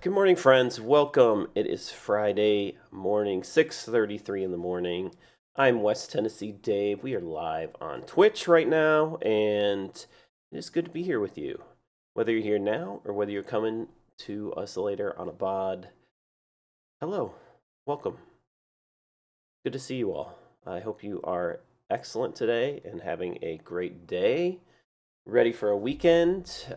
Good morning, friends. Welcome. It is Friday morning, 6:33 in the morning. I'm West Tennessee Dave. We are live on Twitch right now, and it is good to be here with you. Whether you're here now or whether you're coming to us later on a bod, hello. Welcome. Good to see you all. I hope you are excellent today and having a great day. Ready for a weekend.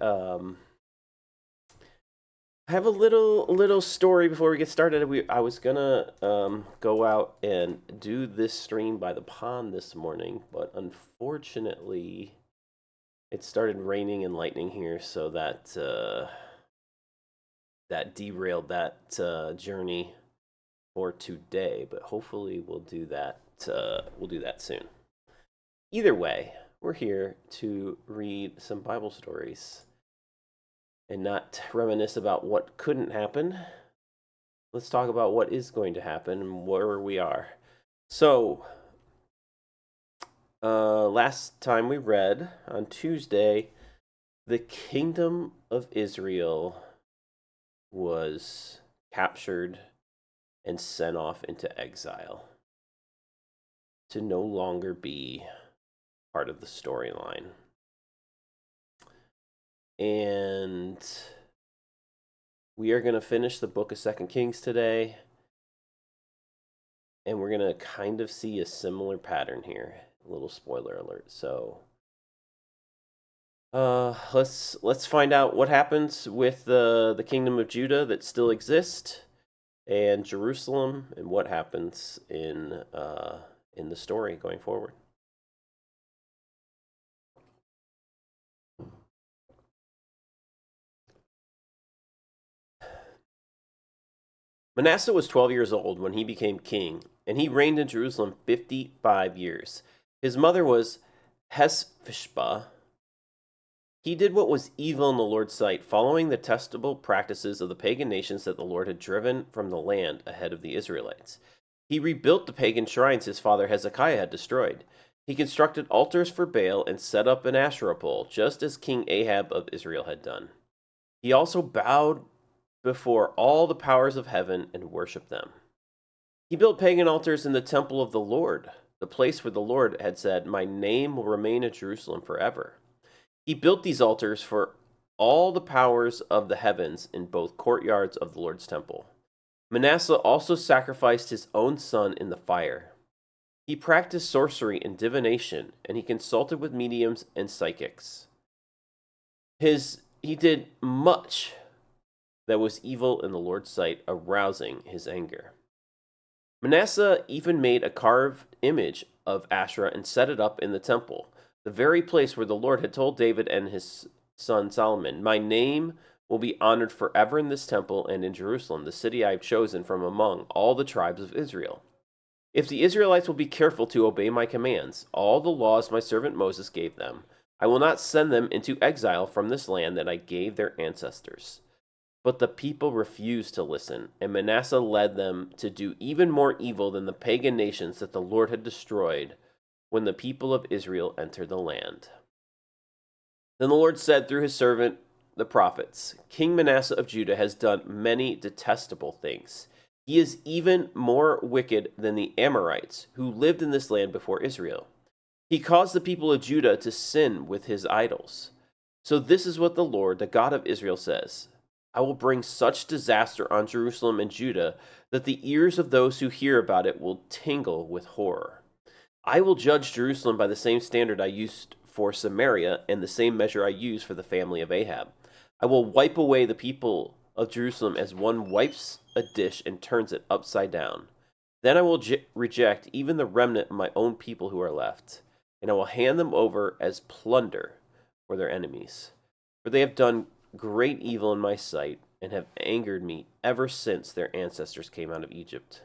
I have a little story before we get started. I was gonna go out and do this stream by the pond this morning, but unfortunately, it started raining and lightning here, so that derailed that journey for today. But hopefully, we'll do that. We'll do that soon. Either way, we're here to read some Bible stories and not reminisce about what couldn't happen. Let's talk about what is going to happen and where we are. So, last time we read on Tuesday, the kingdom of Israel was captured and sent off into exile to no longer be part of the storyline. And we are going to finish the book of 2 Kings today. And we're going to kind of see a similar pattern here. A little spoiler alert. So let's find out what happens with the kingdom of Judah that still exists and Jerusalem, and what happens in the story going forward. Manasseh was 12 years old when he became king, and he reigned in Jerusalem 55 years. His mother was Hespishbah. He did what was evil in the Lord's sight, following the detestable practices of the pagan nations that the Lord had driven from the land ahead of the Israelites. He rebuilt the pagan shrines his father Hezekiah had destroyed. He constructed altars for Baal and set up an Asherah pole, just as King Ahab of Israel had done. He also bowed before all the powers of heaven and worshipped them. He built pagan altars in the temple of the Lord, the place where the Lord had said, "My name will remain in Jerusalem forever." He built these altars for all the powers of the heavens in both courtyards of the Lord's temple. Manasseh also sacrificed his own son in the fire. He practiced sorcery and divination, and he consulted with mediums and psychics. He did much that was evil in the Lord's sight, arousing his anger. Manasseh even made a carved image of Asherah and set it up in the temple, the very place where the Lord had told David and his son Solomon, "My name will be honored forever in this temple and in Jerusalem, the city I have chosen from among all the tribes of Israel. If the Israelites will be careful to obey my commands, all the laws my servant Moses gave them, I will not send them into exile from this land that I gave their ancestors." But the people refused to listen, and Manasseh led them to do even more evil than the pagan nations that the Lord had destroyed when the people of Israel entered the land. Then the Lord said through his servant, the prophets, "King Manasseh of Judah has done many detestable things. He is even more wicked than the Amorites who lived in this land before Israel. He caused the people of Judah to sin with his idols. So this is what the Lord, the God of Israel, says: I will bring such disaster on Jerusalem and Judah that the ears of those who hear about it will tingle with horror. I will judge Jerusalem by the same standard I used for Samaria and the same measure I used for the family of Ahab. I will wipe away the people of Jerusalem as one wipes a dish and turns it upside down. Then I will reject even the remnant of my own people who are left, and I will hand them over as plunder for their enemies. For they have done great evil in my sight, and have angered me ever since their ancestors came out of Egypt.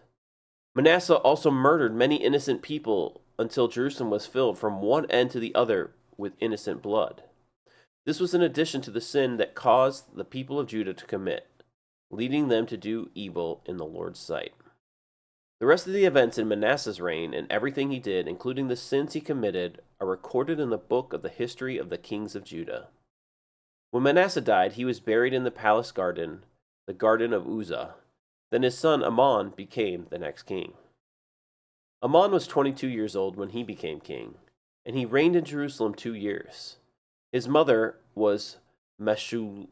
Manasseh also murdered many innocent people until Jerusalem was filled from one end to the other with innocent blood. This was in addition to the sin that caused the people of Judah to commit, leading them to do evil in the Lord's sight. The rest of the events in Manasseh's reign and everything he did, including the sins he committed, are recorded in the book of the history of the kings of Judah. When Manasseh died, he was buried in the palace garden the garden of Uzzah. Then his son Amon became the next king. Amon was 22 years old when he became king, and he reigned in Jerusalem 2 years. His mother was Meshulameth,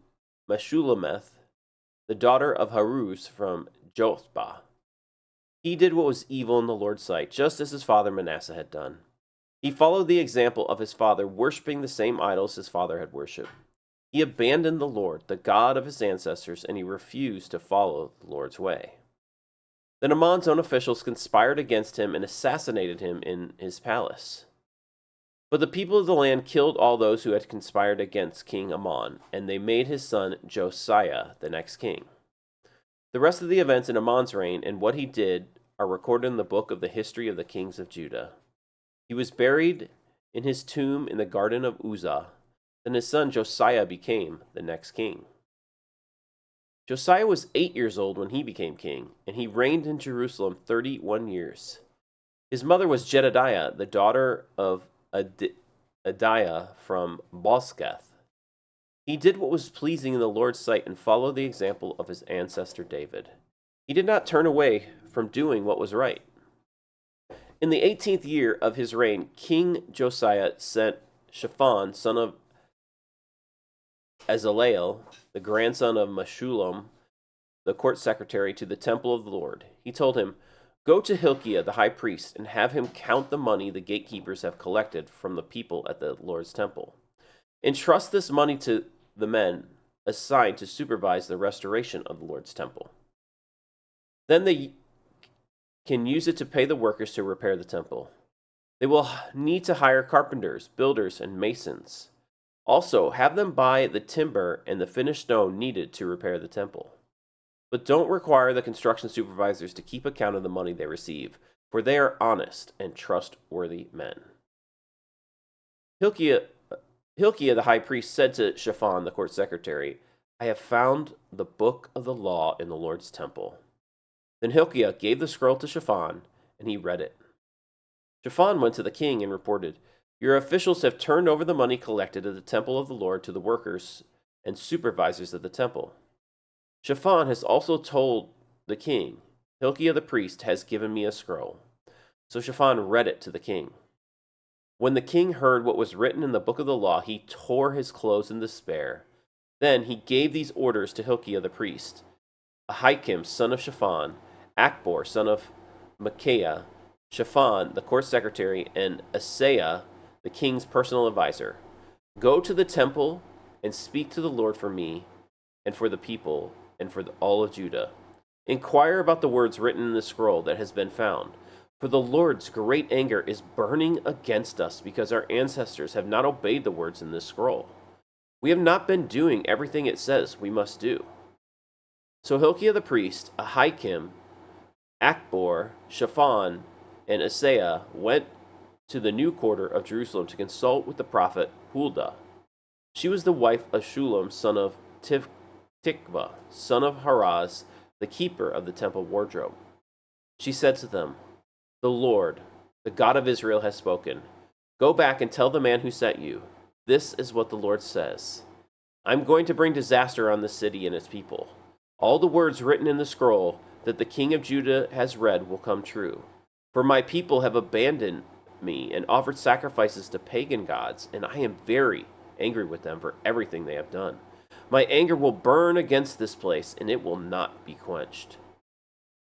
the daughter of Haruz from Jothbah. He did what was evil in the Lord's sight, just as his father Manasseh had done. He followed the example of his father, worshipping the same idols his father had worshipped. He abandoned the Lord, the God of his ancestors, and he refused to follow the Lord's way. Then Amon's own officials conspired against him and assassinated him in his palace. But the people of the land killed all those who had conspired against King Amon, and they made his son Josiah the next king. The rest of the events in Amon's reign and what he did are recorded in the book of the history of the kings of Judah. He was buried in his tomb in the garden of Uzzah. Then his son Josiah became the next king. Josiah was 8 years old when he became king, and he reigned in Jerusalem 31 years. His mother was Jedediah, the daughter of Adiah from Bozkath. He did what was pleasing in the Lord's sight and followed the example of his ancestor David. He did not turn away from doing what was right. In the 18th year of his reign, King Josiah sent Shaphan, son of Azaleel, the grandson of Meshullam, the court secretary, to the temple of the Lord. He told him, "Go to Hilkiah the high priest and have him count the money the gatekeepers have collected from the people at the Lord's temple. Entrust this money to the men assigned to supervise the restoration of the Lord's temple. Then they can use it to pay the workers to repair the temple. They will need to hire carpenters, builders, and masons. Also, have them buy the timber and the finished stone needed to repair the temple. But don't require the construction supervisors to keep account of the money they receive, for they are honest and trustworthy men." Hilkiah the high priest said to Shaphan the court secretary, "I have found the book of the law in the Lord's temple." Then Hilkiah gave the scroll to Shaphan, and he read it. Shaphan went to the king and reported, "Your officials have turned over the money collected at the temple of the Lord to the workers and supervisors of the temple." Shaphan has also told the king, "Hilkiah the priest has given me a scroll." So Shaphan read it to the king. When the king heard what was written in the book of the law, he tore his clothes in despair. Then he gave these orders to Hilkiah the priest, Ahikam son of Shaphan, Akbor son of Micaiah, Shaphan the court secretary, and Asaiah the king's personal advisor. "Go to the temple and speak to the Lord for me and for the people and for all of Judah. Inquire about the words written in the scroll that has been found. For the Lord's great anger is burning against us because our ancestors have not obeyed the words in this scroll. We have not been doing everything it says we must do." So Hilkiah the priest, Ahikam, Akbor, Shaphan, and Asaiah went to the new quarter of Jerusalem to consult with the prophet Huldah. She was the wife of Shullam, son of Tikvah, son of Haraz, the keeper of the temple wardrobe. She said to them, "The Lord, the God of Israel, has spoken. Go back and tell the man who sent you, this is what the Lord says. I'm going to bring disaster on the city and its people. All the words written in the scroll that the king of Judah has read will come true. For my people have abandoned me and offered sacrifices to pagan gods, and I am very angry with them for everything they have done. My anger will burn against this place, and it will not be quenched.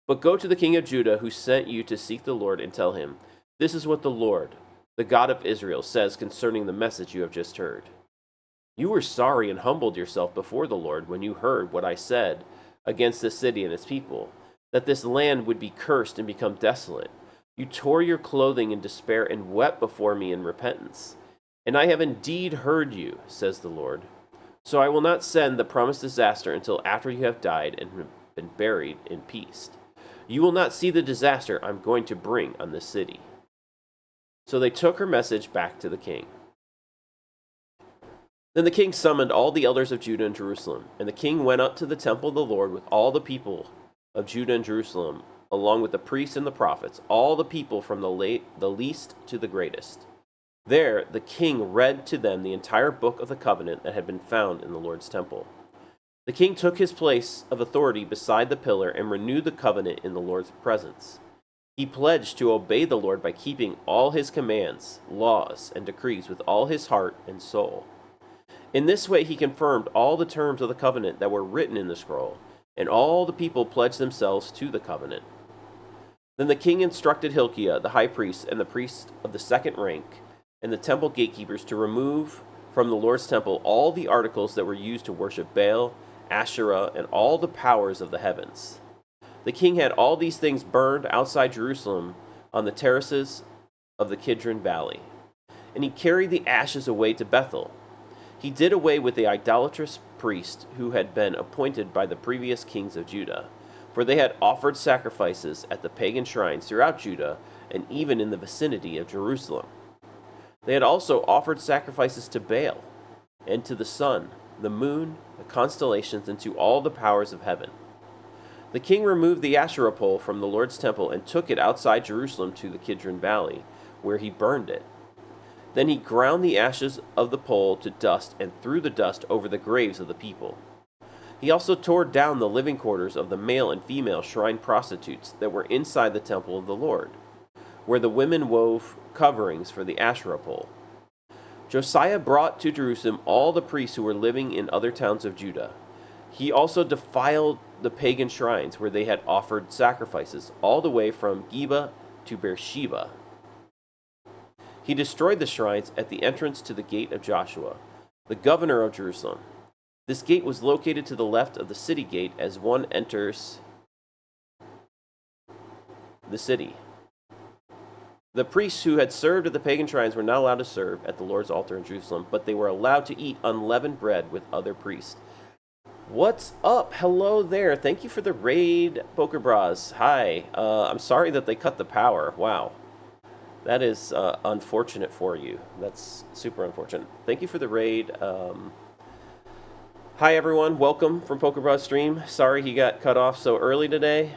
But go to the king of Judah who sent you to seek the Lord and tell him, this is what the Lord, the God of Israel, says concerning the message you have just heard. You were sorry and humbled yourself before the Lord when you heard what I said against this city and its people, that this land would be cursed and become desolate. You tore your clothing in despair and wept before me in repentance. And I have indeed heard you, says the Lord. So I will not send the promised disaster until after you have died and been buried in peace. You will not see the disaster I'm going to bring on this city." So they took her message back to the king. Then the king summoned all the elders of Judah and Jerusalem, and the king went up to the temple of the Lord with all the people of Judah and Jerusalem, along with the priests and the prophets, all the people from the least to the greatest. There the king read to them the entire book of the covenant that had been found in the Lord's temple. The king took his place of authority beside the pillar and renewed the covenant in the Lord's presence. He pledged to obey the Lord by keeping all his commands, laws, and decrees with all his heart and soul. In this way, he confirmed all the terms of the covenant that were written in the scroll, and all the people pledged themselves to the covenant. Then the king instructed Hilkiah, the high priest, and the priest of the second rank, and the temple gatekeepers to remove from the Lord's temple all the articles that were used to worship Baal, Asherah, and all the powers of the heavens. The king had all these things burned outside Jerusalem on the terraces of the Kidron Valley, and he carried the ashes away to Bethel. He did away with the idolatrous priest who had been appointed by the previous kings of Judah, for they had offered sacrifices at the pagan shrines throughout Judah and even in the vicinity of Jerusalem. They had also offered sacrifices to Baal and to the sun, the moon, the constellations, and to all the powers of heaven. The king removed the Asherah pole from the Lord's temple and took it outside Jerusalem to the Kidron Valley, where he burned it. Then he ground the ashes of the pole to dust and threw the dust over the graves of the people. He also tore down the living quarters of the male and female shrine prostitutes that were inside the temple of the Lord, where the women wove coverings for the Asherah pole. Josiah brought to Jerusalem all the priests who were living in other towns of Judah. He also defiled the pagan shrines where they had offered sacrifices, all the way from Geba to Beersheba. He destroyed the shrines at the entrance to the gate of Joshua, the governor of Jerusalem. This gate was located to the left of the city gate as one enters the city. The priests who had served at the pagan shrines were not allowed to serve at the Lord's altar in Jerusalem, but they were allowed to eat unleavened bread with other priests. What's up? Hello there. Thank you for the raid, Poker Bras. Hi. I'm sorry that they cut the power. Wow. That is unfortunate for you. That's super unfortunate. Thank you for the raid. Hi, everyone. Welcome from Poker Bras stream. Sorry he got cut off so early today.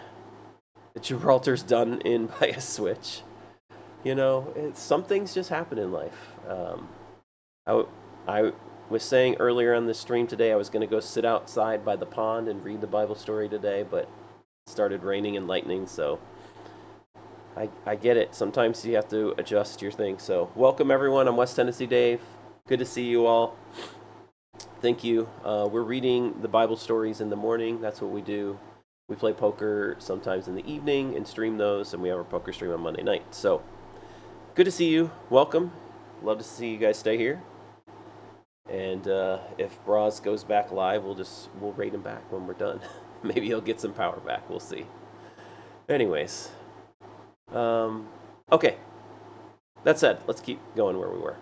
Gibraltar's done in by a switch. You know, some things just happen in life. I was saying earlier on the stream today I was going to go sit outside by the pond and read the Bible story today, but it started raining and lightning, so I get it. Sometimes you have to adjust your thing. So welcome, everyone. I'm West Tennessee Dave. Good to see you all. Thank you. We're reading the Bible stories in the morning. That's what we do. We play poker sometimes in the evening and stream those, and we have our poker stream on Monday night. So good to see you. Welcome. Love to see you guys stay here. And if Braz goes back live, we'll raid him back when we're done. Maybe he'll get some power back. We'll see. Anyways, okay. That said, let's keep going where we were.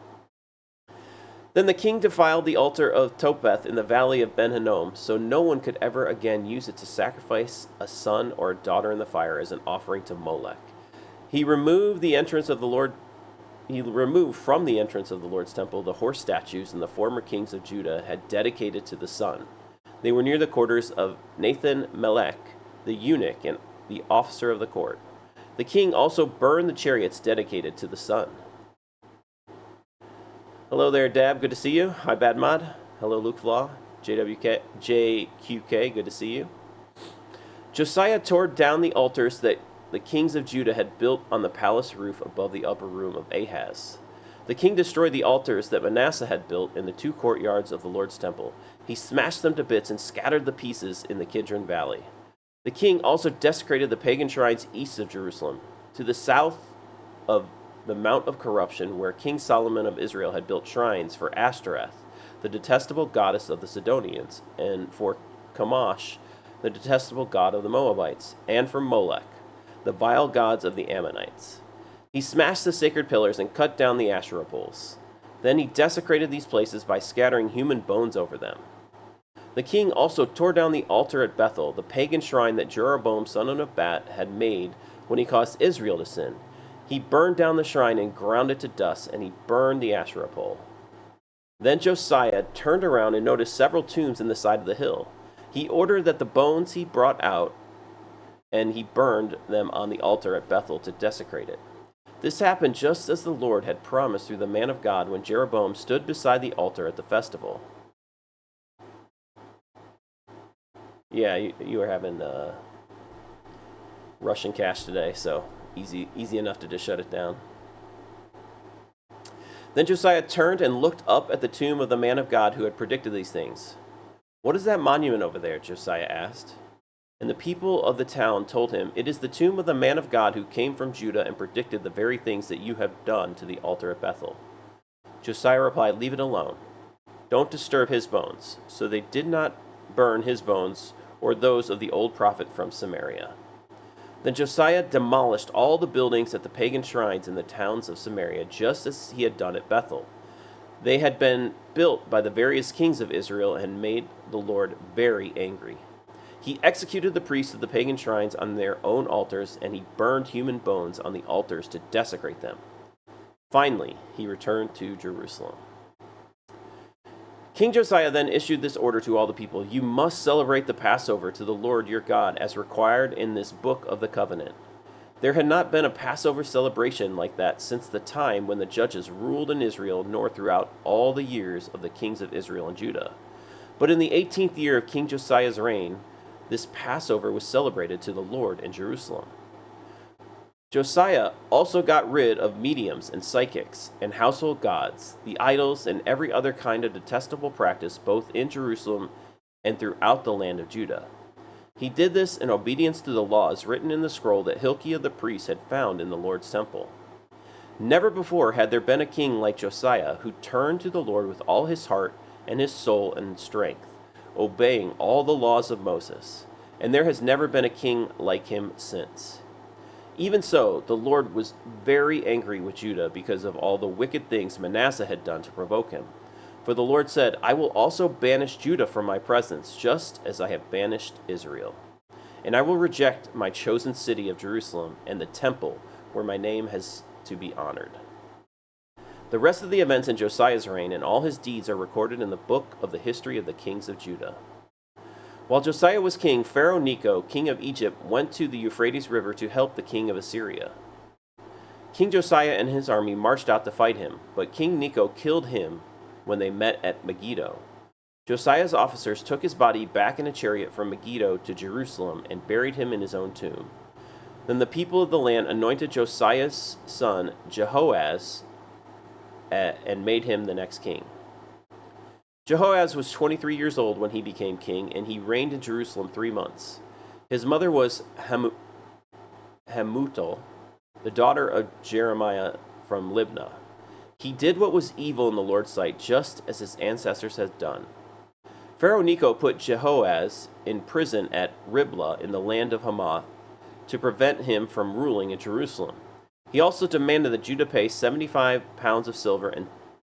Then the king defiled the altar of Topheth in the valley of Ben Hinnom, so no one could ever again use it to sacrifice a son or a daughter in the fire as an offering to Molech. He removed from the entrance of the Lord's temple the horse statues and the former kings of Judah had dedicated to the sun. They were near the quarters of Nathan Melech, the eunuch and the officer of the court. The king also burned the chariots dedicated to the sun. Hello there, Dab. Good to see you. Hi, Badmod. Hello, Luke Flaw. JQK. Good to see you. Josiah tore down the altars that the kings of Judah had built on the palace roof above the upper room of Ahaz. The king destroyed the altars that Manasseh had built in the two courtyards of the Lord's temple. He smashed them to bits and scattered the pieces in the Kidron Valley. The king also desecrated the pagan shrines east of Jerusalem, to the south of the Mount of Corruption, where King Solomon of Israel had built shrines for Ashtoreth, the detestable goddess of the Sidonians, and for Chemosh, the detestable god of the Moabites, and for Molech, the vile gods of the Ammonites. He smashed the sacred pillars and cut down the Asherah poles. Then he desecrated these places by scattering human bones over them. The king also tore down the altar at Bethel, the pagan shrine that Jeroboam son of Nebat had made when he caused Israel to sin. He burned down the shrine and ground it to dust, and he burned the Asherah pole. Then Josiah turned around and noticed several tombs in the side of the hill. He ordered that the bones he brought out, and he burned them on the altar at Bethel to desecrate it. This happened just as the Lord had promised through the man of God when Jeroboam stood beside the altar at the festival. Yeah, you were having Russian cache today, so easy enough to just shut it down. Then Josiah turned and looked up at the tomb of the man of God who had predicted these things. "What is that monument over there?" Josiah asked. And the people of the town told him, "It is the tomb of the man of God who came from Judah and predicted the very things that you have done to the altar at Bethel." Josiah replied, "Leave it alone. Don't disturb his bones." So they did not burn his bones or those of the old prophet from Samaria. Then Josiah demolished all the buildings at the pagan shrines in the towns of Samaria, just as he had done at Bethel. They had been built by the various kings of Israel and made the Lord very angry. He executed the priests of the pagan shrines on their own altars, and he burned human bones on the altars to desecrate them. Finally, he returned to Jerusalem. King Josiah then issued this order to all the people: "You must celebrate the Passover to the Lord your God, as required in this book of the covenant." There had not been a Passover celebration like that since the time when the judges ruled in Israel, nor throughout all the years of the kings of Israel and Judah. But in the 18th year of King Josiah's reign, this Passover was celebrated to the Lord in Jerusalem. Josiah also got rid of mediums and psychics and household gods, the idols, and every other kind of detestable practice both in Jerusalem and throughout the land of Judah. He did this in obedience to the laws written in the scroll that Hilkiah the priest had found in the Lord's temple. Never before had there been a king like Josiah who turned to the Lord with all his heart and his soul and strength, obeying all the laws of Moses, and there has never been a king like him since. Even so, the Lord was very angry with Judah because of all the wicked things Manasseh had done to provoke him. For the Lord said, "I will also banish Judah from my presence, just as I have banished Israel. And I will reject my chosen city of Jerusalem and the temple where my name has to be honored." The rest of the events in Josiah's reign and all his deeds are recorded in the book of the history of the kings of Judah. While Josiah was king, Pharaoh Necho, king of Egypt, went to the Euphrates River to help the king of Assyria. King Josiah and his army marched out to fight him, but King Necho killed him when they met at Megiddo. Josiah's officers took his body back in a chariot from Megiddo to Jerusalem and buried him in his own tomb. Then the people of the land anointed Josiah's son Jehoaz and made him the next king. Jehoaz was 23 years old when he became king, and he reigned in Jerusalem 3 months. His mother was Hamutal, the daughter of Jeremiah from Libnah. He did what was evil in the Lord's sight, just as his ancestors had done. Pharaoh Necho put Jehoaz in prison at Riblah in the land of Hamath to prevent him from ruling in Jerusalem. He also demanded that Judah pay 75 pounds of silver and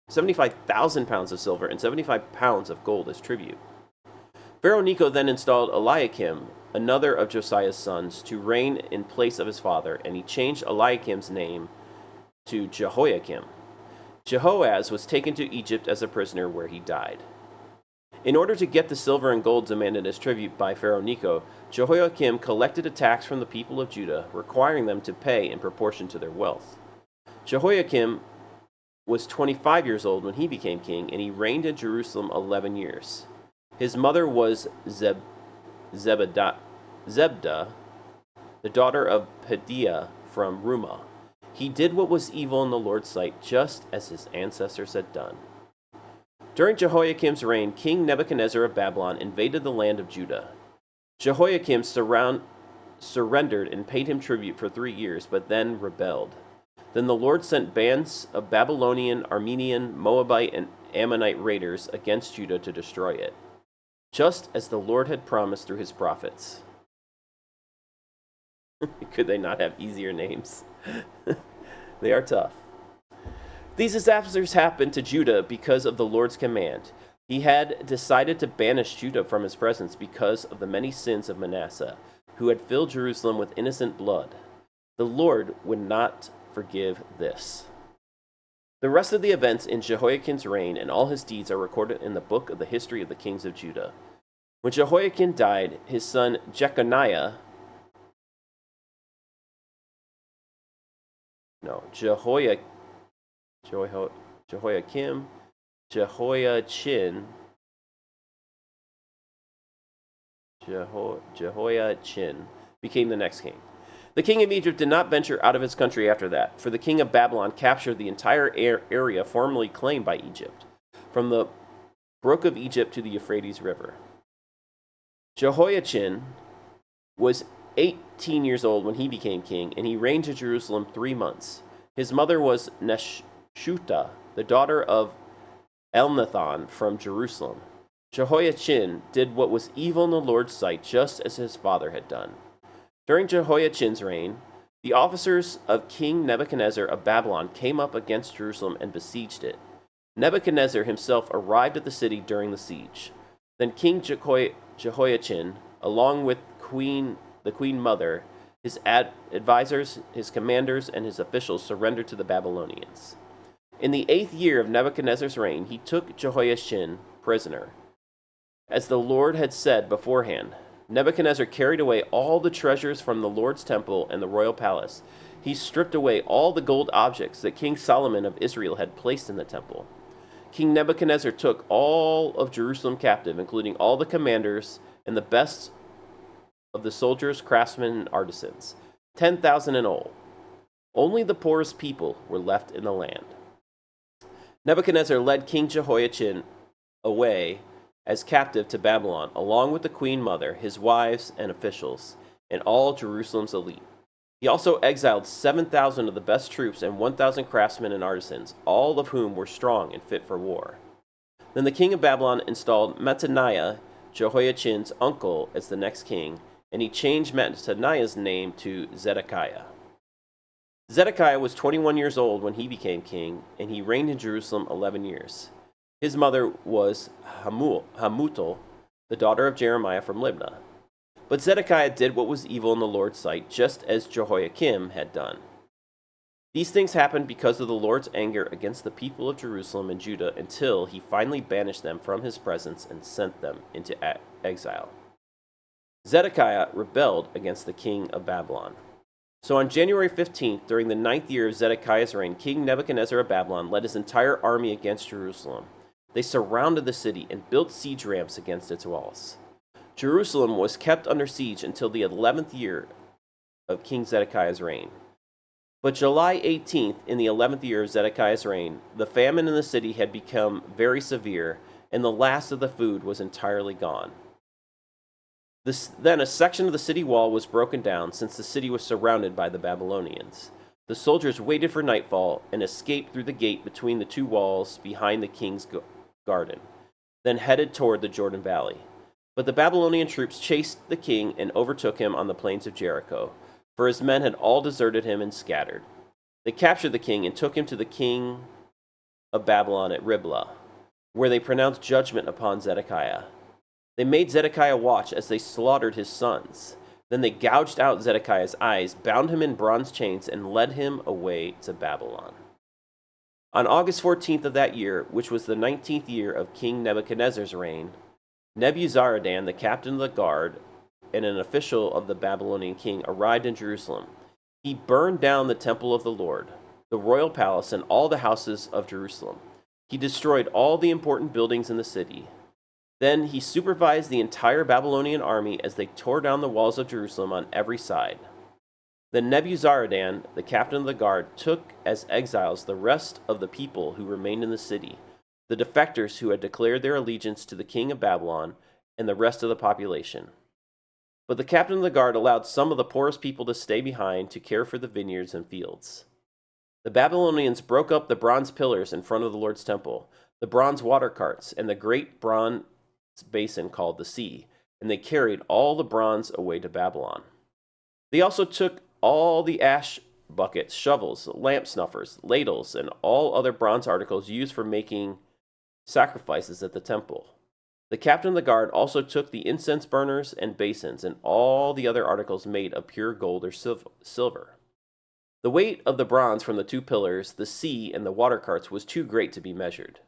75,000 pounds of silver and 75 pounds of gold as tribute. Pharaoh Necho then installed Eliakim, another of Josiah's sons, to reign in place of his father, and he changed Eliakim's name to Jehoiakim. Jehoaz was taken to Egypt as a prisoner, where he died. In order to get the silver and gold demanded as tribute by Pharaoh Necho, Jehoiakim collected a tax from the people of Judah, requiring them to pay in proportion to their wealth. Jehoiakim was 25 years old when he became king, and he reigned in Jerusalem 11 years. His mother was Zebdah, the daughter of Pedaiah from Rumah. He did what was evil in the Lord's sight, just as his ancestors had done. During Jehoiakim's reign, King Nebuchadnezzar of Babylon invaded the land of Judah. Jehoiakim surrendered and paid him tribute for 3 years, but then rebelled. Then the Lord sent bands of Babylonian, Armenian, Moabite, and Ammonite raiders against Judah to destroy it, just as the Lord had promised through his prophets. Could they not have easier names? They are tough. These disasters happened to Judah because of the Lord's command. He had decided to banish Judah from his presence because of the many sins of Manasseh, who had filled Jerusalem with innocent blood. The Lord would not forgive this. The rest of the events in Jehoiakim's reign and all his deeds are recorded in the book of the history of the kings of Judah. When Jehoiakim died, his son Jehoiakim, Jehoiachin became the next king. The king of Egypt did not venture out of his country after that, for the king of Babylon captured the entire area formerly claimed by Egypt, from the brook of Egypt to the Euphrates River. Jehoiachin was 18 years old when he became king, and he reigned in Jerusalem 3 months. His mother was Neshuta, the daughter of Elnathan from Jerusalem. Jehoiachin did what was evil in the Lord's sight, just as his father had done. During Jehoiachin's reign, the officers of King Nebuchadnezzar of Babylon came up against Jerusalem and besieged it. Nebuchadnezzar himself arrived at the city during the siege. Then King Jehoiachin, along with the queen mother, his advisors, his commanders, and his officials surrendered to the Babylonians. In the 8th year of Nebuchadnezzar's reign, he took Jehoiachin prisoner. As the Lord had said beforehand, Nebuchadnezzar carried away all the treasures from the Lord's temple and the royal palace. He stripped away all the gold objects that King Solomon of Israel had placed in the temple. King Nebuchadnezzar took all of Jerusalem captive, including all the commanders and the best of the soldiers, craftsmen, and artisans, 10,000 in all. Only the poorest people were left in the land. Nebuchadnezzar led King Jehoiachin away as captive to Babylon, along with the queen mother, his wives and officials, and all Jerusalem's elite. He also exiled 7,000 of the best troops and 1,000 craftsmen and artisans, all of whom were strong and fit for war. Then the king of Babylon installed Mattaniah, Jehoiachin's uncle, as the next king, and he changed Mattaniah's name to Zedekiah. Zedekiah was 21 years old when he became king, and he reigned in Jerusalem 11 years. His mother was Hamutal, the daughter of Jeremiah from Libnah. But Zedekiah did what was evil in the Lord's sight, just as Jehoiakim had done. These things happened because of the Lord's anger against the people of Jerusalem and Judah, until he finally banished them from his presence and sent them into exile. Zedekiah rebelled against the king of Babylon. So on January 15th, during the 9th year of Zedekiah's reign, King Nebuchadnezzar of Babylon led his entire army against Jerusalem. They surrounded the city and built siege ramps against its walls. Jerusalem was kept under siege until the 11th year of King Zedekiah's reign. But July 18th, in the 11th year of Zedekiah's reign, the famine in the city had become very severe, and the last of the food was entirely gone. Then a section of the city wall was broken down, since the city was surrounded by the Babylonians. The soldiers waited for nightfall and escaped through the gate between the two walls behind the king's garden, then headed toward the Jordan Valley. But the Babylonian troops chased the king and overtook him on the plains of Jericho, for his men had all deserted him and scattered. They captured the king and took him to the king of Babylon at Riblah, where they pronounced judgment upon Zedekiah. They made Zedekiah watch as they slaughtered his sons. Then they gouged out Zedekiah's eyes, bound him in bronze chains, and led him away to Babylon. On August 14th of that year, which was the 19th year of King Nebuchadnezzar's reign, Nebuzaradan, the captain of the guard and an official of the Babylonian king, arrived in Jerusalem. He burned down the temple of the Lord, the royal palace, and all the houses of Jerusalem. He destroyed all the important buildings in the city. Then he supervised the entire Babylonian army as they tore down the walls of Jerusalem on every side. Then Nebuzaradan, the captain of the guard, took as exiles the rest of the people who remained in the city, the defectors who had declared their allegiance to the king of Babylon, and the rest of the population. But the captain of the guard allowed some of the poorest people to stay behind to care for the vineyards and fields. The Babylonians broke up the bronze pillars in front of the Lord's temple, the bronze water carts, and the great bronze basin called the sea, and they carried all the bronze away to Babylon. They also took all the ash buckets, shovels, lamp snuffers, ladles, and all other bronze articles used for making sacrifices at the temple. The captain of the guard also took the incense burners and basins and all the other articles made of pure gold or silver. The weight of the bronze from the two pillars, the sea, and the water carts was too great to be measured.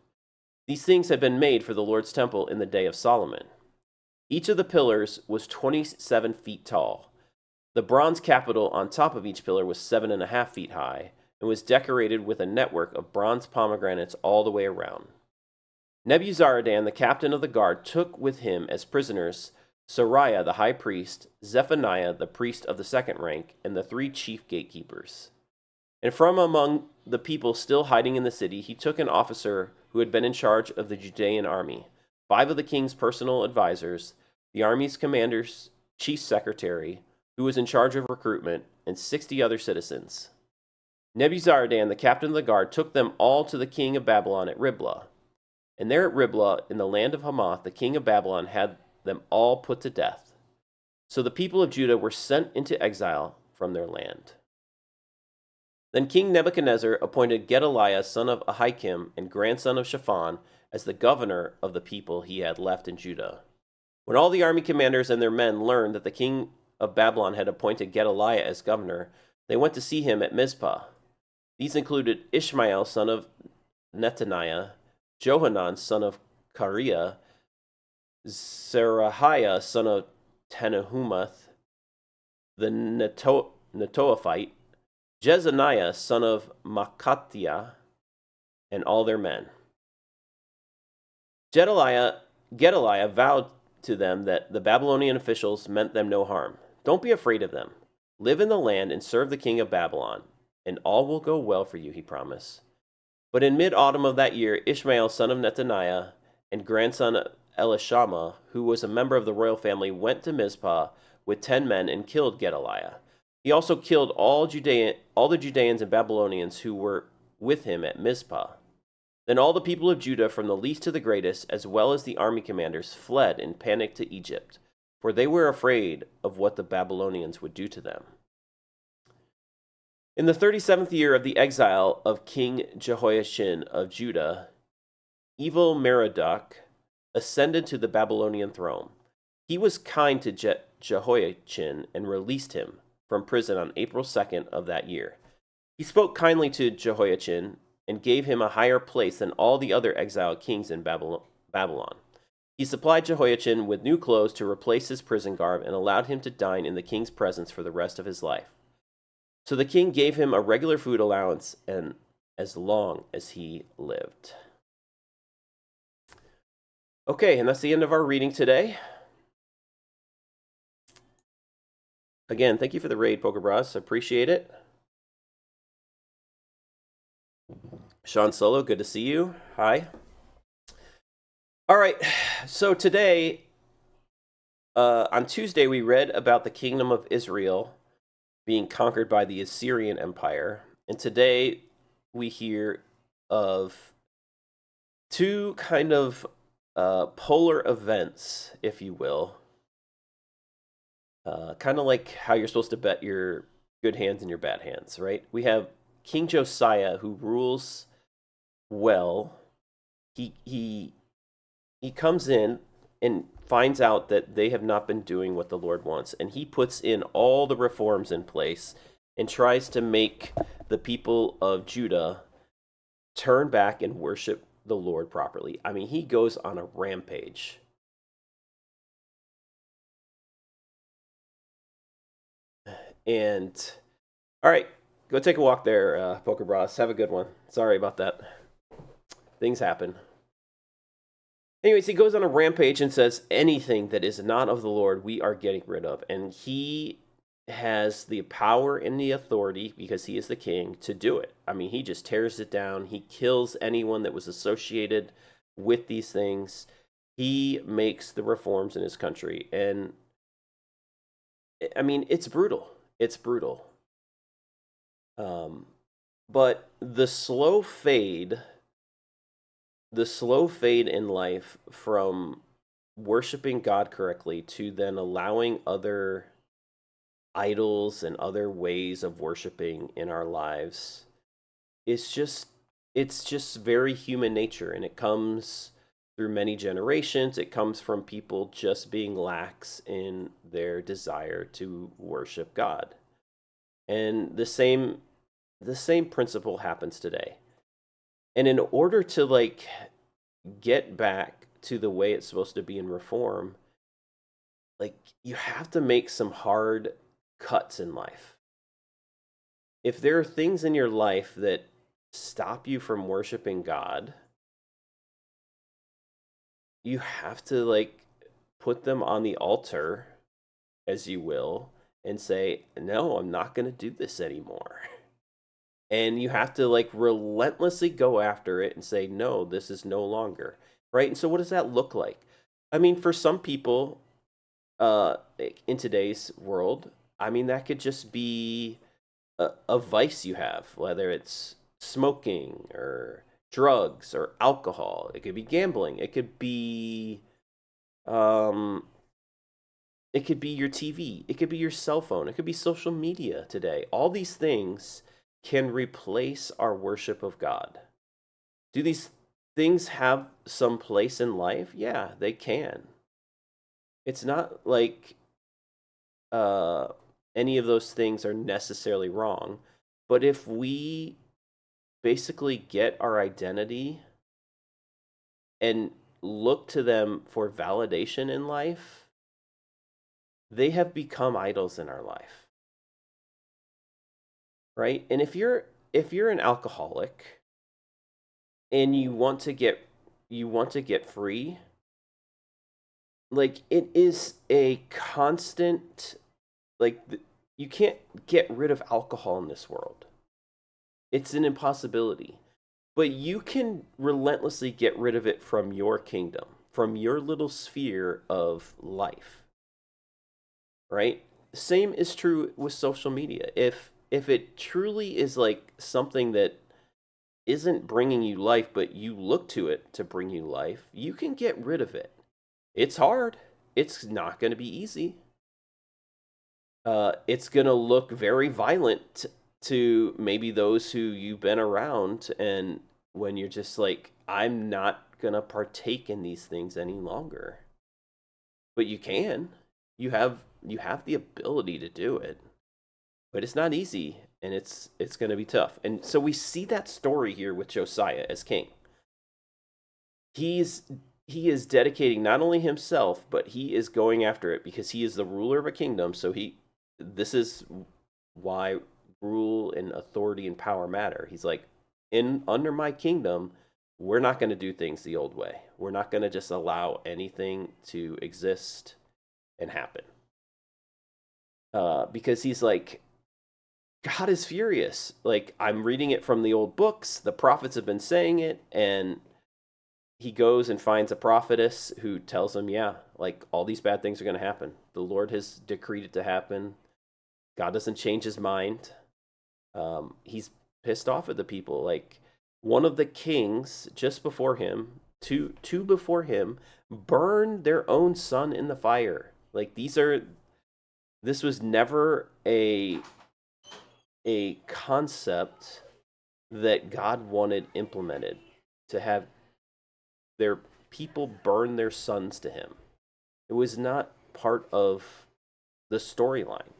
These things had been made for the Lord's temple in the day of Solomon. Each of the pillars was 27 feet tall. The bronze capital on top of each pillar was 7.5 feet high and was decorated with a network of bronze pomegranates all the way around. Nebuzaradan, the captain of the guard, took with him as prisoners Sariah the high priest, Zephaniah the priest of the second rank, and the 3 chief gatekeepers. And from among the people still hiding in the city, he took an officer who had been in charge of the Judean army, 5 of the king's personal advisors, the army's commander's chief secretary, who was in charge of recruitment, and 60 other citizens. Nebuzaradan, the captain of the guard, took them all to the king of Babylon at Riblah. And there at Riblah, in the land of Hamath, the king of Babylon had them all put to death. So the people of Judah were sent into exile from their land. Then King Nebuchadnezzar appointed Gedaliah, son of Ahikam and grandson of Shaphan, as the governor of the people he had left in Judah. When all the army commanders and their men learned that the king of Babylon had appointed Gedaliah as governor, they went to see him at Mizpah. These included Ishmael, son of Netaniah, Johanan, son of Kareah, Zerahiah, son of Tenahumath, the Netophite, Jezaniah, son of Makkathiah, and all their men. Gedaliah vowed to them that the Babylonian officials meant them no harm. Don't be afraid of them. Live in the land and serve the king of Babylon, and all will go well for you, he promised. But in mid-autumn of that year, Ishmael, son of Netaniah, and grandson of Elishama, who was a member of the royal family, went to Mizpah with 10 men and killed Gedaliah. He also killed all the Judeans and Babylonians who were with him at Mizpah. Then all the people of Judah, from the least to the greatest, as well as the army commanders, fled in panic to Egypt, for they were afraid of what the Babylonians would do to them. In the 37th year of the exile of King Jehoiachin of Judah, Evil-Merodach ascended to the Babylonian throne. He was kind to Jehoiachin and released him from prison on April 2nd of that year. He spoke kindly to Jehoiachin and gave him a higher place than all the other exiled kings in Babylon. He supplied Jehoiachin with new clothes to replace his prison garb and allowed him to dine in the king's presence for the rest of his life. So the king gave him a regular food allowance and as long as he lived. Okay, and that's the end of our reading today. Again, thank you for the raid, Poker Bros. I appreciate it. Sean Solo, good to see you. Hi. All right, so today, on Tuesday, we read about the kingdom of Israel being conquered by the Assyrian Empire. And today, we hear of 2 kind of polar events, if you will. Kind of like how you're supposed to bet your good hands and your bad hands, right? We have King Josiah, who rules well. He comes in and finds out that they have not been doing what the Lord wants, and he puts in all the reforms in place and tries to make the people of Judah turn back and worship the Lord properly. I mean, he goes on a rampage. And all right, go take a walk there, Poker Bros. Have a good one. Sorry about that. Things happen. Anyways, he goes on a rampage and says, anything that is not of the Lord, we are getting rid of. And he has the power and the authority, because he is the king, to do it. I mean, he just tears it down. He kills anyone that was associated with these things. He makes the reforms in his country. And I mean, it's brutal. It's brutal. But the slow fade in life from worshiping God correctly to then allowing other idols and other ways of worshiping in our lives it's just very human nature, and it comes through many generations. It comes from people just being lax in their desire to worship God. And the same principle happens today. And in order to get back to the way it's supposed to be in reform, you have to make some hard cuts in life. If there are things in your life that stop you from worshiping God, you have to put them on the altar, as you will, and say, no, I'm not going to do this anymore. And you have to like relentlessly go after it and say, no, this is no longer. Right. And so, what does that look like? I mean, for some people, in today's world, I mean, that could just be a vice you have, whether it's smoking or drugs or alcohol. It could be gambling. Um, it could be your TV. It could be your cell phone. It could be social media today. All these things can replace our worship of God. Do these things have some place in life? Yeah, they can. It's not like uh, any of those things are necessarily wrong. But if we basically get our identity and look to them for validation in life, they have become idols in our life. Right? And if you're an alcoholic and you want to get free, like it is a constant, like you can't get rid of alcohol in this world. It's an impossibility. But you can relentlessly get rid of it from your kingdom, from your little sphere of life. Right? Same is true with social media. If it truly is like something that isn't bringing you life, but you look to it to bring you life, you can get rid of it. It's hard. It's not going to be easy. It's going to look very violent to maybe those who you've been around. And when you're just like, I'm not going to partake in these things any longer. But you can. You have the ability to do it. But it's not easy, and it's going to be tough. And so we see that story here with Josiah as king. He's he is dedicating not only himself, but he is going after it because he is the ruler of a kingdom. So this is why rule and authority and power matter. He's like, in under my kingdom, we're not going to do things the old way. We're not going to just allow anything to exist and happen. Because he's like, God is furious. Like, I'm reading it from the old books. The prophets have been saying it. And he goes and finds a prophetess who tells him, yeah, like all these bad things are going to happen. The Lord has decreed it to happen. God doesn't change his mind. He's pissed off at the people. Like, one of the kings just before him, two before him, burned their own son in the fire. Like, this was never a concept that God wanted implemented, to have their people burn their sons to him. It was not part of the storyline.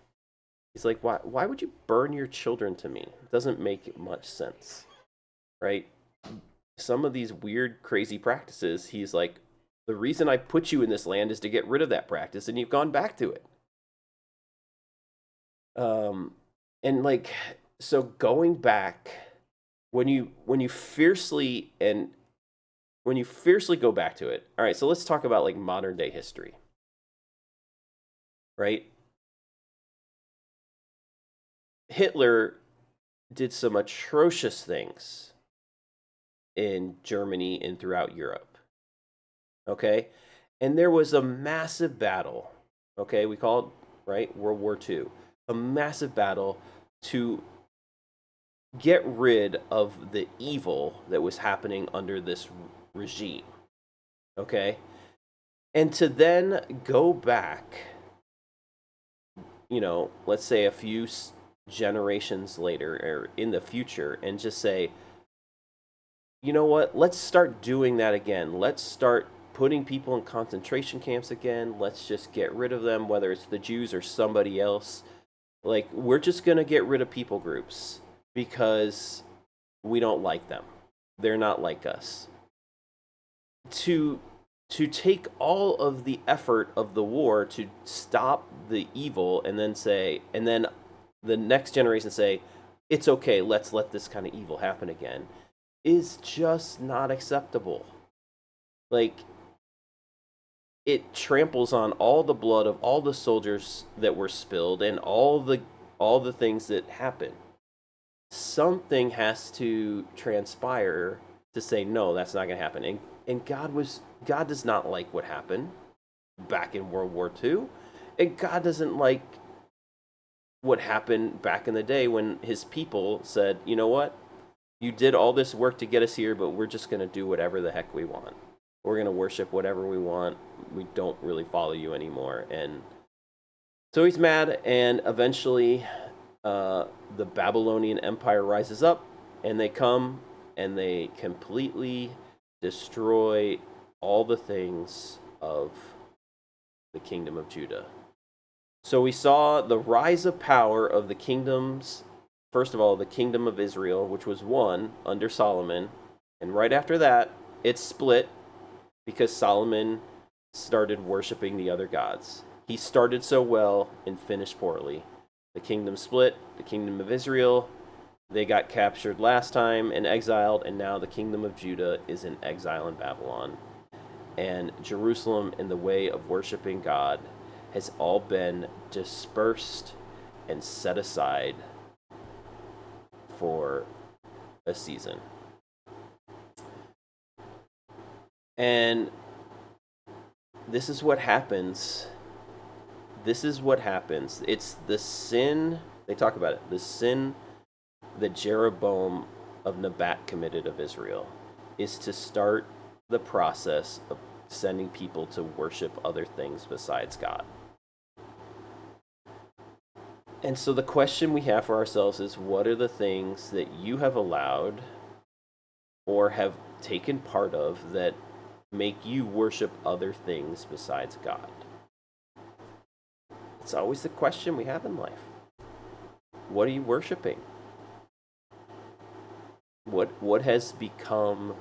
He's like, why would you burn your children to me? It doesn't make much sense. Right? Some of these weird, crazy practices, he's like, the reason I put you in this land is to get rid of that practice, and you've gone back to it. And like, so going back, when you fiercely go back to it. All right, so let's talk about like modern day history. Right? Hitler did some atrocious things in Germany and throughout Europe. Okay? And there was a massive battle. Okay, we call it, right, World War II. A massive battle to get rid of the evil that was happening under this regime. Okay? And to then go back, let's say a few generations later or in the future, and just say, you know what, let's start doing that again. Let's start putting people in concentration camps again. Let's just get rid of them, whether it's the Jews or somebody else. Like, we're just going to get rid of people groups because we don't like them. They're not like us. To take all of the effort of the war to stop the evil, and then the next generation say, it's okay, let's let this kind of evil happen again, is just not acceptable. Like, it tramples on all the blood of all the soldiers that were spilled and all the things that happened. Something has to transpire to say no, that's not going to happen. And God does not like what happened back in World War II, and God doesn't like what happened back in the day when his people said, you know what, you did all this work to get us here, but we're just going to do whatever the heck we want. We're going to worship whatever we want. We don't really follow you anymore. And so he's mad, and eventually the Babylonian Empire rises up, and they come and they completely destroy all the things of the kingdom of Judah. So we saw the rise of power of the kingdoms. First of all, the kingdom of Israel, which was one under Solomon. And right after that, it split because Solomon started worshiping the other gods. He started so well and finished poorly. The kingdom split, the kingdom of Israel, they got captured last time and exiled, and now the kingdom of Judah is in exile in Babylon. And Jerusalem, in the way of worshiping God, has all been dispersed and set aside for a season. And this is what happens. This is what happens. It's the sin, they talk about it, the sin that Jeroboam of Nebat committed of Israel is to start the process of sending people to worship other things besides God. And so the question we have for ourselves is, what are the things that you have allowed or have taken part of that make you worship other things besides God? It's always the question we have in life. What are you worshiping? What has become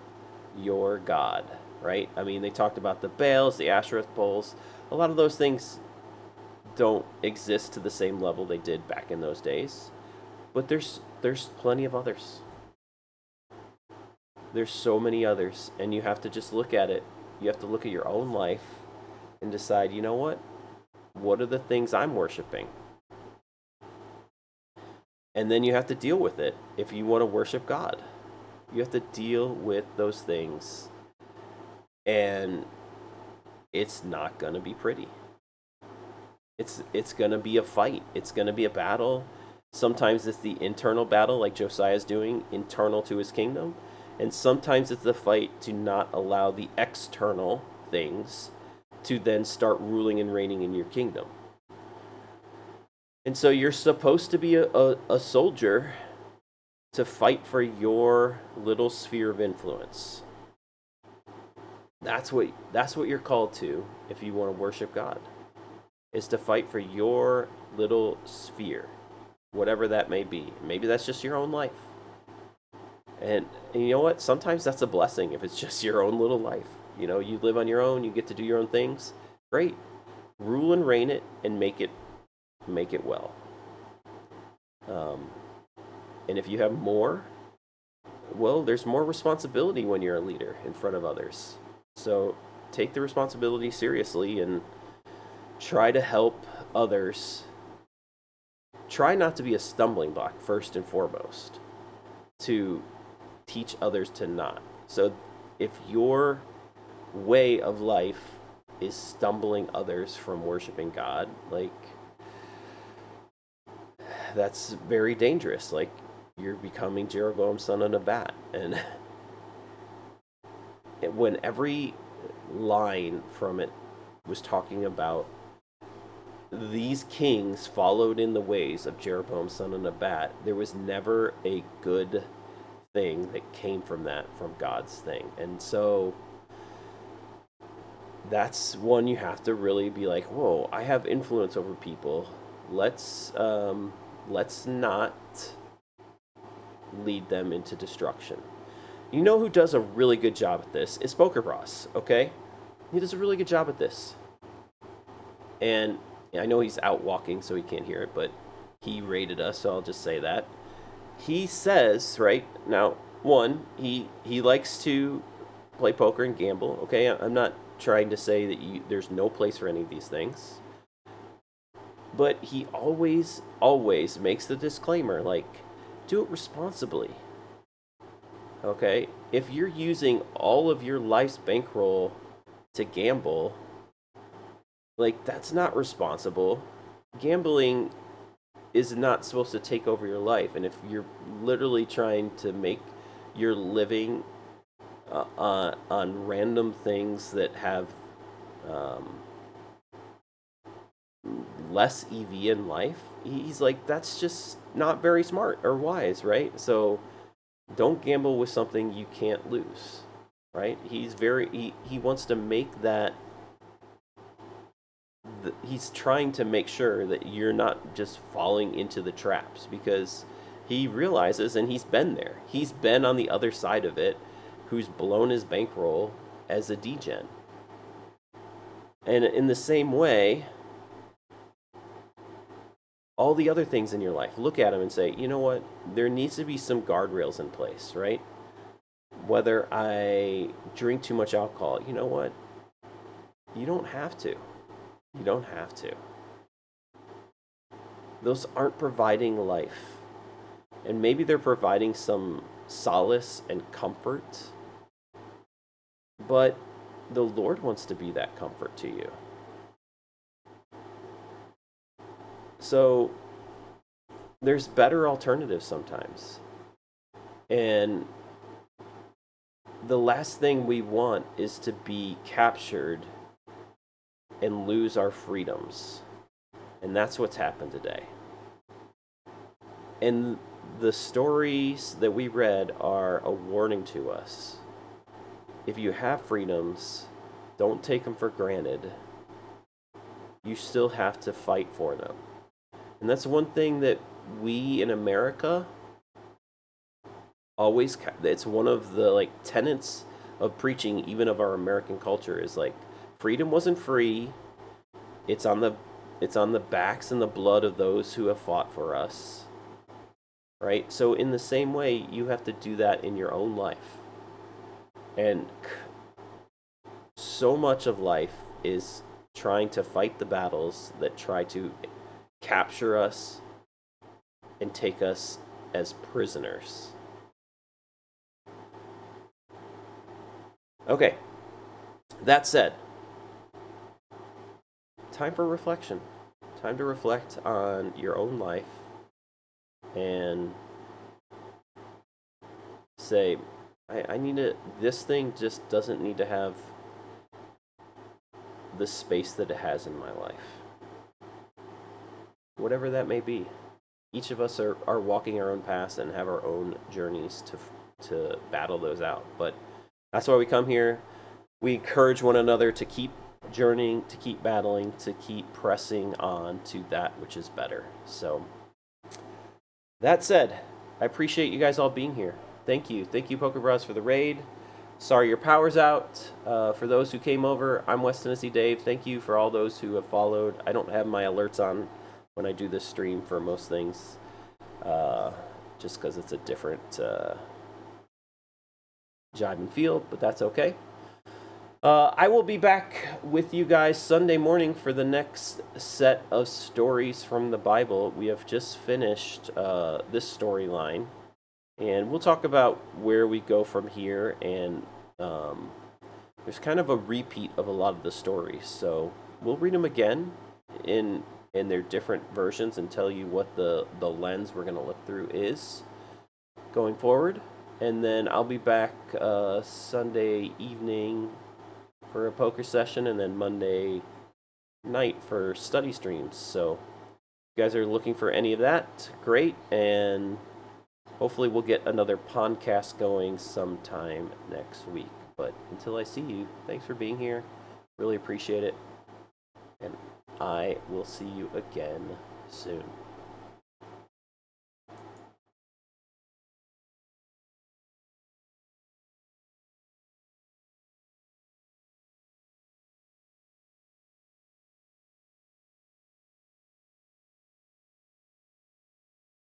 your God, right? I mean, they talked about the Baals, the Ashereth poles. A lot of those things don't exist to the same level they did back in those days. But there's plenty of others. There's so many others, and you have to just look at it. You have to look at your own life and decide, you know what? What are the things I'm worshiping? And then you have to deal with it if you want to worship God. You have to deal with those things. And it's not going to be pretty. It's going to be a fight. It's going to be a battle. Sometimes it's the internal battle, like Josiah's doing, internal to his kingdom. And sometimes it's the fight to not allow the external things to then start ruling and reigning in your kingdom. And so you're supposed to be a soldier to fight for your little sphere of influence. That's what you're called to if you want to worship God, is to fight for your little sphere, whatever that may be. Maybe that's just your own life. And you know what? Sometimes that's a blessing if it's just your own little life. You know, you live on your own, you get to do your own things. Great. Rule and reign it and make it well. And if you have more, well, there's more responsibility when you're a leader in front of others. So take the responsibility seriously and try to help others. Try not to be a stumbling block, first and foremost, to teach others to not. So if your way of life is stumbling others from worshiping God, like, that's very dangerous. Like, you're becoming Jeroboam, son of Nebat. And when every line from it was talking about these kings followed in the ways of Jeroboam, son of Nebat, there was never a good thing that came from that, from God's thing. And so that's one you have to really be like, whoa, I have influence over people. Let's not lead them into destruction. You know who does a really good job at this? Is Poker Bros, okay? He does a really good job at this. And I know he's out walking, so he can't hear it, but he rated us, so I'll just say that. He says, right, now, one, he likes to play poker and gamble, okay? I'm not trying to say that there's no place for any of these things. But he always, always makes the disclaimer, like, do it responsibly. Okay? If you're using all of your life's bankroll to gamble, like, that's not responsible. Gambling is not supposed to take over your life. And if you're literally trying to make your living on random things that have less EV in life, he's like, that's just not very smart or wise, right? So don't gamble with something you can't lose, right? He wants to make that, he's trying to make sure that you're not just falling into the traps, because he realizes, and he's been there, he's been on the other side of it, who's blown his bankroll as a degen. And in the same way, all the other things in your life, look at them and say, you know what, there needs to be some guardrails in place, right? Whether I drink too much alcohol, you know what, you don't have to. You don't have to. Those aren't providing life. And maybe they're providing some solace and comfort, but the Lord wants to be that comfort to you. So there's better alternatives sometimes. And the last thing we want is to be captured and lose our freedoms. And that's what's happened today. And the stories that we read are a warning to us. If you have freedoms, don't take them for granted. You still have to fight for them. And that's one thing that we in America always, it's one of the like tenets of preaching, even of our American culture, is like, freedom wasn't free. It's on the backs and the blood of those who have fought for us. Right? So in the same way, you have to do that in your own life. And so much of life is trying to fight the battles that try to capture us and take us as prisoners. Okay. That said, time for reflection. Time to reflect on your own life and say, I need to, this thing just doesn't need to have the space that it has in my life. Whatever that may be. Each of us are walking our own paths and have our own journeys to battle those out. But that's why we come here. We encourage one another to keep journeying, to keep battling, to keep pressing on to that which is better. So, that said, I appreciate you guys all being here. Thank you. Thank you, Poker Bros, for the raid. Sorry your power's out. For those who came over, I'm West Tennessee Dave. Thank you for all those who have followed. I don't have my alerts on when I do this stream for most things, just because it's a different jive and feel, but that's okay. I will be back with you guys Sunday morning for the next set of stories from the Bible. We have just finished this storyline, and we'll talk about where we go from here, and there's kind of a repeat of a lot of the stories, so we'll read them again in their different versions and tell you what the lens we're going to look through is going forward. And then I'll be back Sunday evening for a poker session, and then Monday night for study streams. So if you guys are looking for any of that, great. And hopefully we'll get another podcast going sometime next week. But until I see you, thanks for being here. Really appreciate it. And I will see you again soon.